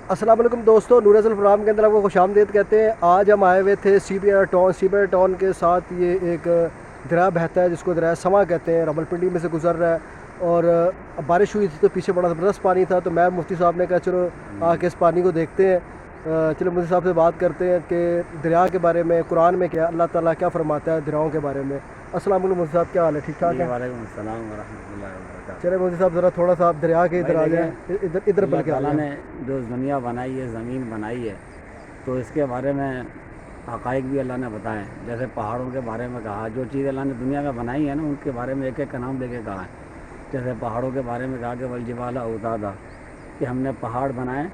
अस्सलाम वालेकुम दोस्तों, नूर ज़ल प्रोग्राम के अंदर आपको खुश आमदीद कहते हैं। आज हम आए हुए थे सीबीआर टाउन के साथ। ये एक दरिया बहता है जिसको दरिया समा कहते हैं, रावलपिंडी में से गुजर रहा है। और बारिश हुई थी तो पीछे बड़ा ज़बरदस्त पानी था, तो मैं मुफ्ती साहब ने कहा चलो आके इस पानी को देखते हैं। चलो मुफ्ती साहब से बात करते हैं कि दरिया के बारे में कुरान में क्या अल्लाह ताला क्या फरमाता है दरियाओं के बारे में। अस्सलाम वालेकुम मुफ्ती साहब, क्या हाल है? ठीक ठाक है? वालेकुम अस्सलाम व रहमतुल्लाहि व बरकातहू। चले मुफ्ती साहब ज़रा थोड़ा सा आप दरिया के इधर आ जाएँ, इधर अल्लाह बल्कि आ ताला जाएँ। ने जो दुनिया बनाई है, ज़मीन बनाई है, तो इसके बारे में हक़ाइक़ भी अल्लाह ने बताए। जैसे पहाड़ों के बारे में कहा, जो चीज़ अल्लाह ने दुनिया में बनाई है ना, उनके बारे में एक एक का नाम लेके कहा है। जैसे पहाड़ों के बारे में कहा कि वल जिबाला औतादा, कि हमने पहाड़ बनाए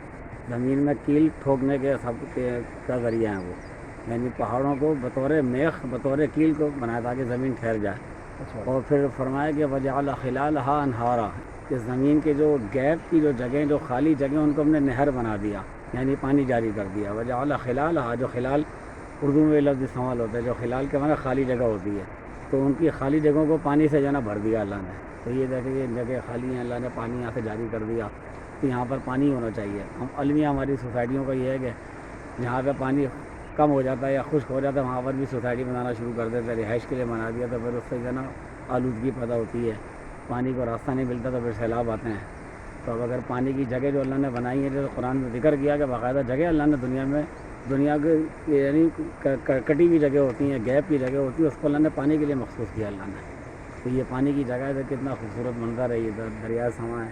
ज़मीन में कील ठोकने के सब का ज़रिया है वो, यानी पहाड़ों को बतौर मेख बतौर कील को बनाया ताकि ज़मीन ठहर जाए। अच्छा, और फिर फरमाया कि वजअल खिलालहा अनहारा, कि ज़मीन के जो गैप की जो जगह, जो खाली जगह, उनको हमने नहर बना दिया, यानी पानी जारी कर दिया। वजअल खिलालहा, जो खिलाल उर्दू में लफ्ज़ इस्तेमाल होता है, जो खिलाल के माने खाली जगह होती है, तो उनकी खाली जगहों को पानी से जो है ना भर दिया अल्लाह ने। तो ये देखिए जगह खाली हैं, अल्लाह ने पानी यहाँ से जारी कर दिया, तो यहाँ पर पानी होना चाहिए। हम अलमिया हमारी सोसाइटियों का ये है कि जहाँ पे पानी कम हो जाता है या खुश्क हो जाता है, वहाँ पर भी सोसाइटी बनाना शुरू कर देते हैं, रिहाइश के लिए बना दिया, तो फिर उससे जो है ना आलूदगी पैदा होती है, पानी को रास्ता नहीं मिलता, तो फिर सैलाब आते हैं। तो अब अगर पानी की जगह जो अल्लाह ने बनाई है, जो कुरान में जिक्र किया कि बाकायदा जगह अल्लाह ने दुनिया के यानी कटी हुई जगह होती हैं, गैप की जगह होती है, उसको अल्लाह ने पानी के लिए मखसूस किया अल्लाह ने। तो ये पानी की जगह है, कितना खूबसूरत मंजर है। ये दरिया समा है,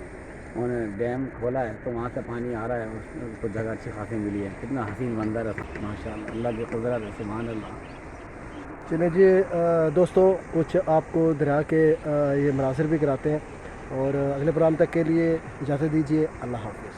उन्होंने डैम खोला है तो वहाँ से पानी आ रहा है, उसको जगह अच्छी खासी मिली है। कितना हसीन मंजर है, माशाअल्लाह, अल्लाह की कुदरत है, सुभान अल्लाह। चलिए जी दोस्तों, कुछ आपको दरिया के ये मनासिर भी कराते हैं, और अगले प्रोग्राम तक के लिए इजाज़त दीजिए। अल्लाह हाफ़िज़।